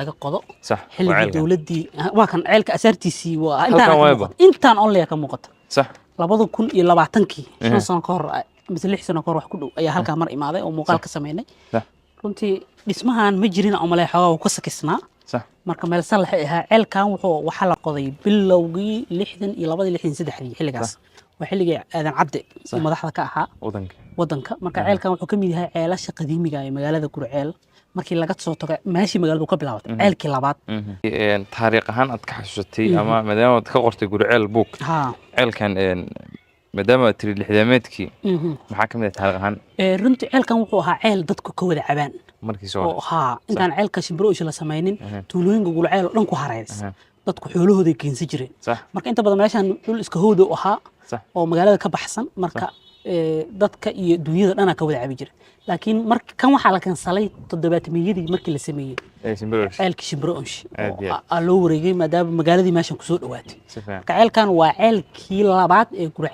laga qodo صح xilligii وعيلك dowladdii waa kan ceelka asaartiisii waa halkan intaan wayba intaan only ka muuqata صح 2020kii إيه. 5 sano ka hor mise 6 sano ka hor wax ku dhow ayaa halkaa mar imaaday oo muuqaal ka sameynay صح runtii dhismahan ma jirin oo malay xoogaa uu ka sakisnaa صح marka meel salax ay ahaa ceelkan wuxuu waxa la qoday bilowgii 62 xilligaas waa xilligii aadan cabde صح. madaxda ka ahaa ودنك wadanka marka ceelkan wuxuu ka mid yahay ceelasha qadiimiga ee magaalada Gurceel markii laga soo tago meeshii magaaladu ka bilaabatay ceelkii labaad taariikh ahaan aad ka xasuusatay ama maadaama aad ka qortay Gurceel book ha ceelkan maadaama aad tiri lixdaameedkii maxaa ka mid ah taariikh ahaan runtii ceelkan wuxuu ahaa ceel dadku ka wada cabaan markii soo oo ha intaan ceelka shimbiroosh la samaynin tuulooyinka Gurceel oo dhan ku hareeraysan dadku xoolahooda keensan jireen صح marka inta badan meeshan dhul iska hoodo u ahaa صح oo magaalada ka baxsan marka dadka iyo dunyada dhana ka wada cabi jiray laakiin marka kan waxa la kansalay 700yadii markii la sameeyay shimbiroosh ceelkii shimbiroosh Aad iyo aad. loo wareegay maadaama magaaladii meeshan ku soo dhawaatay si fiican marka ceelkan waa ceelkii labaad ee Gurceel